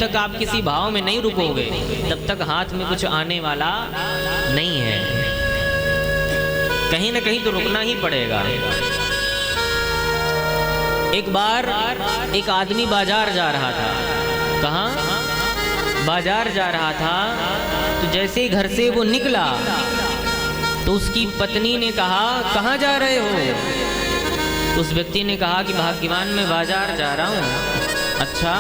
तक आप किसी भाव में नहीं रुकोगे तब तक हाथ में कुछ आने वाला नहीं है। कहीं ना कहीं तो रुकना ही पड़ेगा। एक बार एक आदमी बाजार जा रहा था। कहाँ? बाजार जा रहा था। तो जैसे ही घर से वो निकला तो उसकी पत्नी ने कहा, कहाँ जा रहे हो? उस व्यक्ति ने कहा कि भाग्यवान मैं बाजार जा रहा हूँ। अच्छा,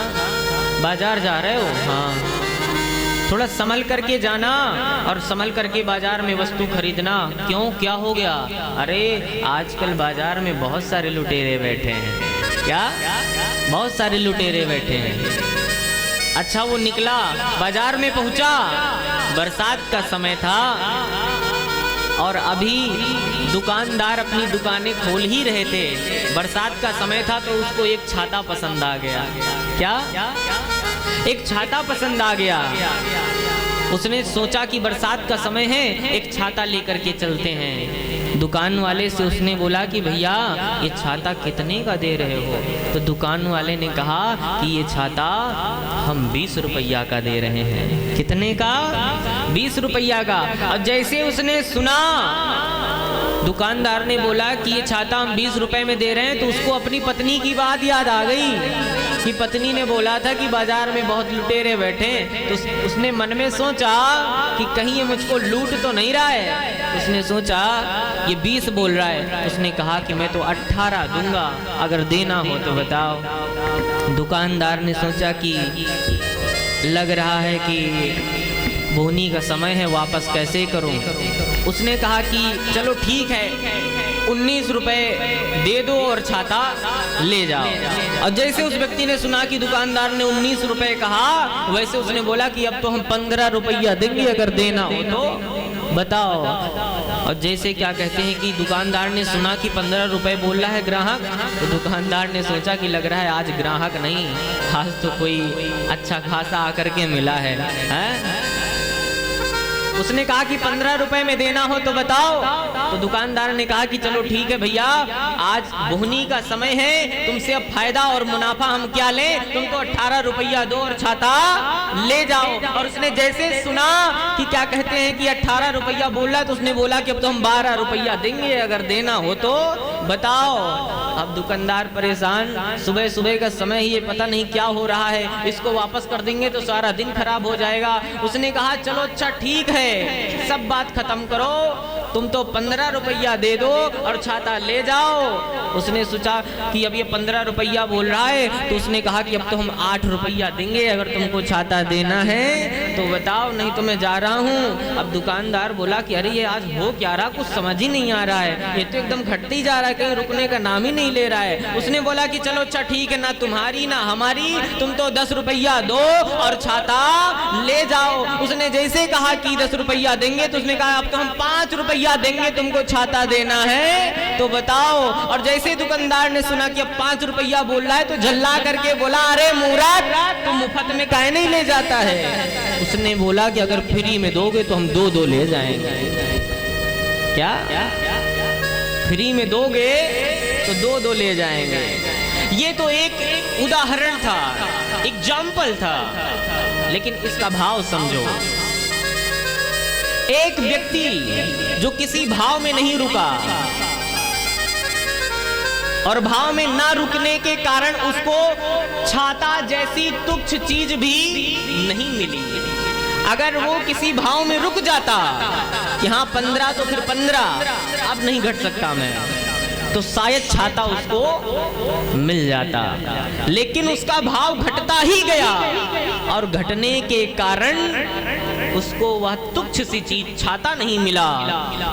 बाजार जा रहे हो? हाँ। थोड़ा संभल करके जाना और संभल करके बाजार में वस्तु खरीदना। क्यों, क्या हो गया? अरे आजकल बाजार में बहुत सारे लुटेरे बैठे हैं। क्या? बहुत सारे लुटेरे बैठे हैं। अच्छा, वो निकला, बाजार में पहुंचा। बरसात का समय था और अभी दुकानदार अपनी दुकानें खोल ही रहे थे। बरसात का समय था तो उसको एक छाता पसंद आ गया। क्या? एक छाता पसंद आ गया। उसने सोचा कि बरसात का समय है, एक छाता लेकर के चलते हैं। दुकान वाले से उसने बोला कि भैया ये छाता कितने का दे रहे हो? तो दुकान वाले ने कहा कि ये छाता हम 20 रुपया का दे रहे हैं। कितने का? 20 रुपया का। अब जैसे उसने सुना, दुकानदार ने बोला कि ये छाता हम 20 रुपए में दे रहे हैं, तो उसको अपनी पत्नी की बात याद आ गई कि पत्नी ने बोला था कि बाजार में बहुत लुटेरे बैठे। तो उसने मन में सोचा कि कहीं ये मुझको लूट तो नहीं रहा है। उसने सोचा ये 20 बोल रहा है। उसने कहा कि मैं तो 18 दूंगा, अगर देना हो तो बताओ। दुकानदार ने सोचा कि लग रहा है कि बोनी का समय है, वापस कैसे करूं। उसने कहा कि चलो ठीक है, 19 रुपए दे दो और छाता ले जाओ। और जैसे उस व्यक्ति ने सुना कि दुकानदार ने 19 रुपए कहा, वैसे उसने बोला कि अब तो हम 15 रुपया देंगे, अगर देना हो तो बताओ। और जैसे क्या कहते हैं कि दुकानदार ने सुना कि 15 रुपए बोल रहा है ग्राहक, तो दुकानदार ने सोचा कि लग रहा है आज ग्राहक नहीं, आज तो कोई अच्छा खासा आकर के मिला है, हैं? उसने कहा कि 15 रुपए में देना हो तो बताओ। तो दुकानदार ने कहा कि चलो ठीक है भैया, आज बोहनी का समय है, तुमसे अब फायदा और मुनाफा हम क्या लें, तुम तो 18 रुपया दो और छाता ले जाओ। और उसने जैसे सुना कि क्या कहते हैं कि 18 रुपया बोल रहा है, तो उसने बोला कि अब तो हम 12 रुपया देंगे, अगर देना हो तो बताओ। अब दुकानदार परेशान, सुबह सुबह का समय ही, ये पता नहीं क्या हो रहा है, इसको वापस कर देंगे तो सारा दिन खराब हो जाएगा। उसने कहा चलो अच्छा ठीक है, सब बात खत्म करो, तुम तो 15 रुपया दे दो और छाता ले जाओ। उसने सोचा कि अब ये 15 रुपया बोल रहा है, तो उसने कहा कि अब तो हम 8 रुपया देंगे, अगर तुमको छाता देना है तो बताओ, नहीं तो मैं जा रहा हूँ। अब दुकानदार बोला कि अरे ये आज हो क्या रहा, कुछ समझ ही नहीं आ रहा है, ये तो एकदम घटते ही जा रहा है, कहीं रुकने का नाम ही नहीं ले रहा है। उसने बोला कि चलो अच्छा ठीक है, ना तुम्हारी ना हमारी, तुम तो 10 रुपया दो और छाता ले जाओ। उसने जैसे कहा कि 10 रुपया देंगे, तो उसने कहा अब तो हम 5 रुपया देंगे, तुमको छाता देना है तो बताओ। और जैसे दुकानदार ने सुना कि अब 5 रुपया बोल रहा है, तो झल्ला करके बोला अरे मूर्ख, तुम मुफ्त में काहे नहीं ले जाता है? उसने बोला कि अगर फ्री में दोगे तो हम 2-2 ले जाएंगे। क्या? फ्री में दोगे तो 2-2 ले जाएंगे। ये तो एक उदाहरण था, एग्जाम्पल था, लेकिन इसका भाव समझो। एक व्यक्ति जो किसी भाव में नहीं रुका और भाव में ना रुकने के कारण उसको छाता जैसी तुच्छ चीज भी नहीं मिली। अगर वो किसी भाव में रुक जाता कि हाँ 15 तो फिर 15, अब नहीं घट सकता मैं, तो शायद छाता उसको मिल जाता। लेकिन उसका भाव घटता ही गया और घटने के कारण उसको वह तुच्छ सी चीज छाता नहीं मिला।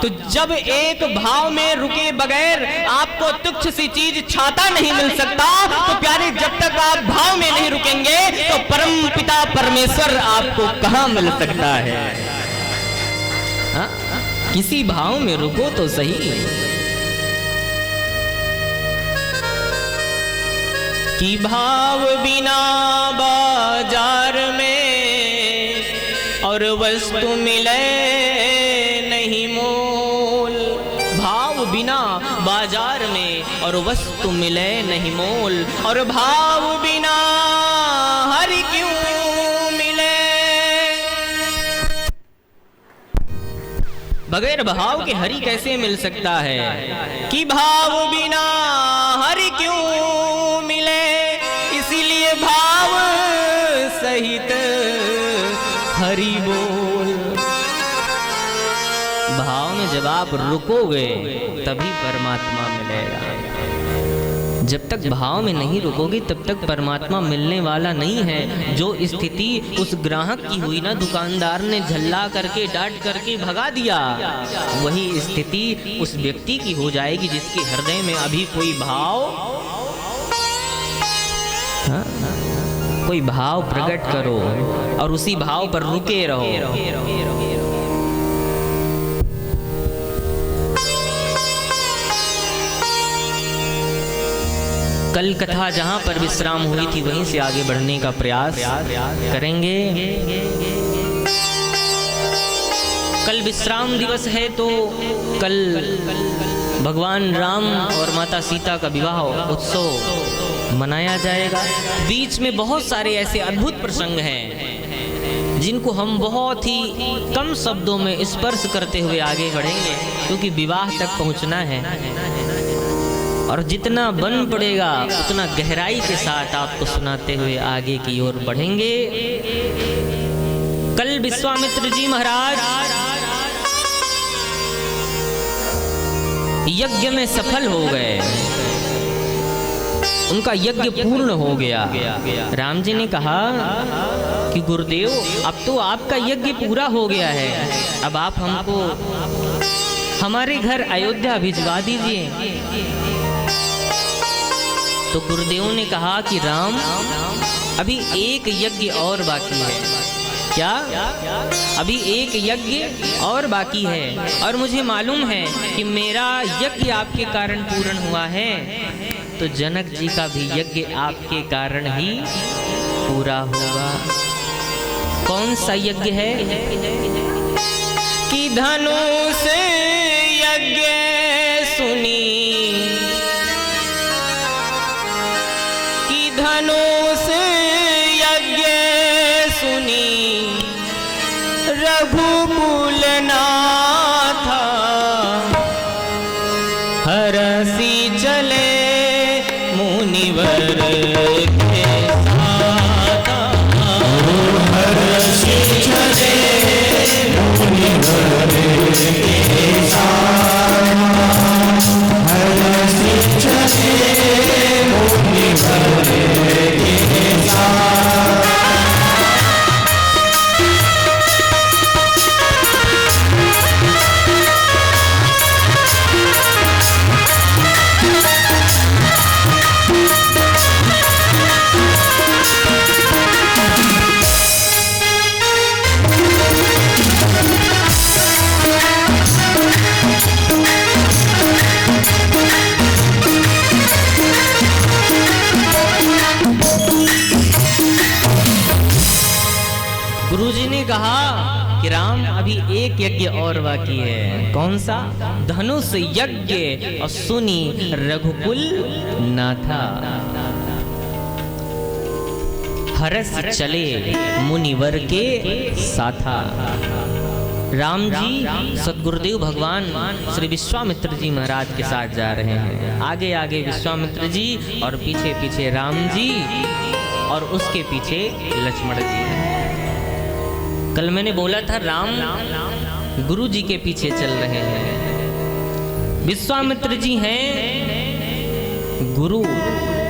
तो जब एक भाव में रुके बगैर आपको तुच्छ सी चीज छाता नहीं मिल सकता, तो प्यारे जब तक आप भाव में नहीं रुकेंगे तो परम पिता परमेश्वर आपको कहां मिल सकता है? हा? किसी भाव में रुको तो सही। कि भाव बिना बाजार में और वस्तु मिले नहीं मोल। भाव बिना बाजार में और वस्तु मिले नहीं मोल, और भाव बिना हरि क्यों बगैर भाव के हरि कैसे मिल सकता है कि भाव बिना हरि क्यों मिले, इसीलिए भाव सहित हरि बोल। भाव में जब आप रुकोगे तभी परमात्मा मिलेगा। जब तक भाव में नहीं रुकोगे तब तक परमात्मा मिलने वाला नहीं है। जो स्थिति उस ग्राहक की हुई ना, दुकानदार ने झल्ला करके डांट करके भगा दिया, वही स्थिति उस व्यक्ति की हो जाएगी जिसके हृदय में अभी कोई भाव, कोई भाव प्रकट करो और उसी भाव पर रुके रहो। कल कथा जहां पर विश्राम हुई थी वहीं से आगे बढ़ने का प्रयास करेंगे। कल विश्राम दिवस है तो कल भगवान राम और माता सीता का विवाह उत्सव मनाया जाएगा। बीच में बहुत सारे ऐसे अद्भुत प्रसंग हैं जिनको हम बहुत ही कम शब्दों में स्पर्श करते हुए आगे बढ़ेंगे, क्योंकि विवाह तक पहुंचना है और जितना बन पड़ेगा उतना गहराई के साथ आपको सुनाते हुए आगे की ओर बढ़ेंगे। कल विश्वामित्र जी महाराज यज्ञ में सफल हो गए, उनका यज्ञ पूर्ण हो गया। राम जी ने कहा कि गुरुदेव अब तो आपका यज्ञ पूरा हो गया है, अब आप हमको हमारे घर अयोध्या भिजवा दीजिए। तो गुरुदेव ने कहा कि राम अभी एक यज्ञ और बाकी है। क्या? अभी एक यज्ञ और बाकी है और मुझे मालूम है कि मेरा यज्ञ आपके कारण पूर्ण हुआ है, तो जनक जी का भी यज्ञ आपके कारण ही पूरा होगा। कौन सा यज्ञ है? कि धनुष यज्ञ सुनी, धनुष यज्ञ सुनी रघुकुल नाथ, हरसी चले मुनिवर के साथ, हरसी चले मुनिवर के साथ, हरसी चले मुनिवर के साथ। गुरुजी ने कहा कि राम अभी एक यज्ञ और बाकी है। कौन सा? धनुष यज्ञ और सुनी रघुकुल नाथा, हरस चले मुनिवर के साथा। राम जी सदगुरुदेव भगवान श्री विश्वामित्र जी महाराज के साथ जा रहे हैं। आगे आगे विश्वामित्र जी और पीछे पीछे राम जी और उसके पीछे लक्ष्मण जी। कल मैंने बोला था राम गुरु जी के पीछे चल रहे हैं, विश्वामित्र जी हैं गुरु,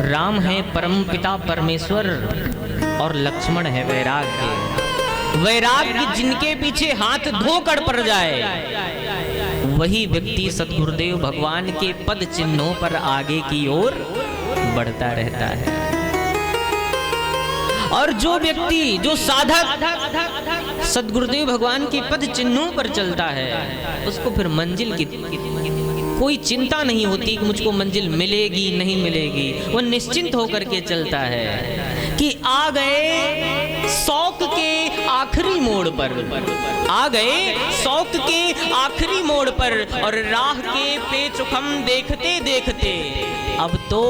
राम है परम पिता परमेश्वर और लक्ष्मण है वैराग्य। वैराग्य जिनके पीछे हाथ धोकर पड़ जाए वही व्यक्ति सद्गुरुदेव भगवान के पद चिन्हों पर आगे की ओर बढ़ता रहता है। और जो व्यक्ति, जो साधक सद्गुरुदेव भगवान के पद चिन्हों पर चलता है उसको फिर मंजिल की कोई चिंता नहीं होती कि मुझको मंजिल मिलेगी नहीं मिलेगी। वो निश्चिंत होकर के चलता है कि आ गए शौक के आखिरी मोड़ पर, आ गए शौक के आखिरी मोड़ पर और राह के पेचुखम देखते देखते अब तो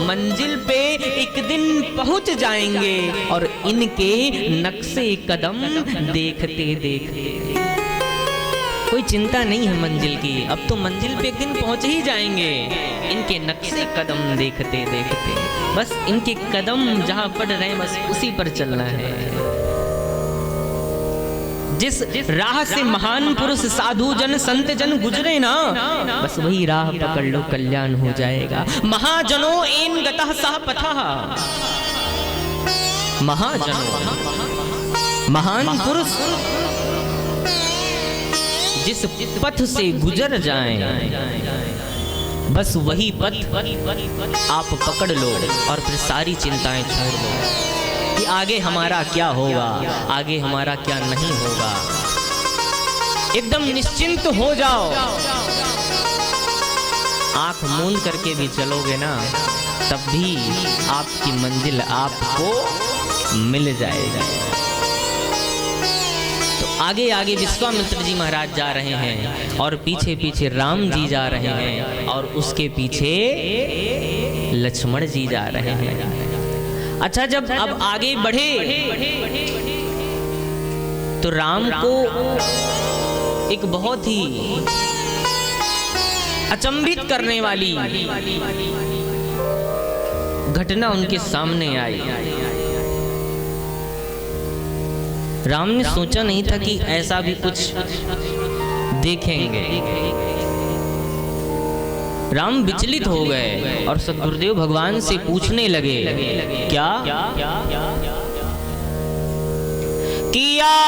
मंजिल पे एक दिन पहुंच जाएंगे और इनके नक्शे कदम देखते देखते। कोई चिंता नहीं है मंजिल की, अब तो मंजिल पे एक दिन पहुंच ही जाएंगे। इनके नक्शे कदम देखते देखते, बस इनके कदम जहां पड़ रहे हैं बस उसी पर चलना है। जिस राह से महान पुरुष साधु जन संत जन गुजरे ना, बस वही राह पकड़ लो, कल्याण हो जाएगा। महाजनो एन गतः सह पथः, महाजनो महान पुरुष जिस पथ से गुजर जाएं, बस वही पथ आप पकड़ लो और फिर सारी चिंताएं छोड़ दो कि आगे हमारा क्या होगा, आगे हमारा क्या नहीं होगा। एकदम निश्चिंत हो जाओ। आंख मूंद करके भी चलोगे ना, तब भी आपकी मंजिल आपको मिल जाएगी। आगे आगे विश्वामित्र जी महाराज जा रहे हैं और पीछे पीछे राम जी जा रहे हैं और उसके पीछे लक्ष्मण जी जा रहे हैं। अच्छा, जब अब आगे बढ़े तो राम को एक बहुत ही अचंभित करने वाली घटना उनके सामने आई। राम ने सोचा नहीं था कि ऐसा भी कुछ देखेंगे। राम विचलित हो गए और सद्गुरुदेव भगवान से पूछने लगे, क्या किया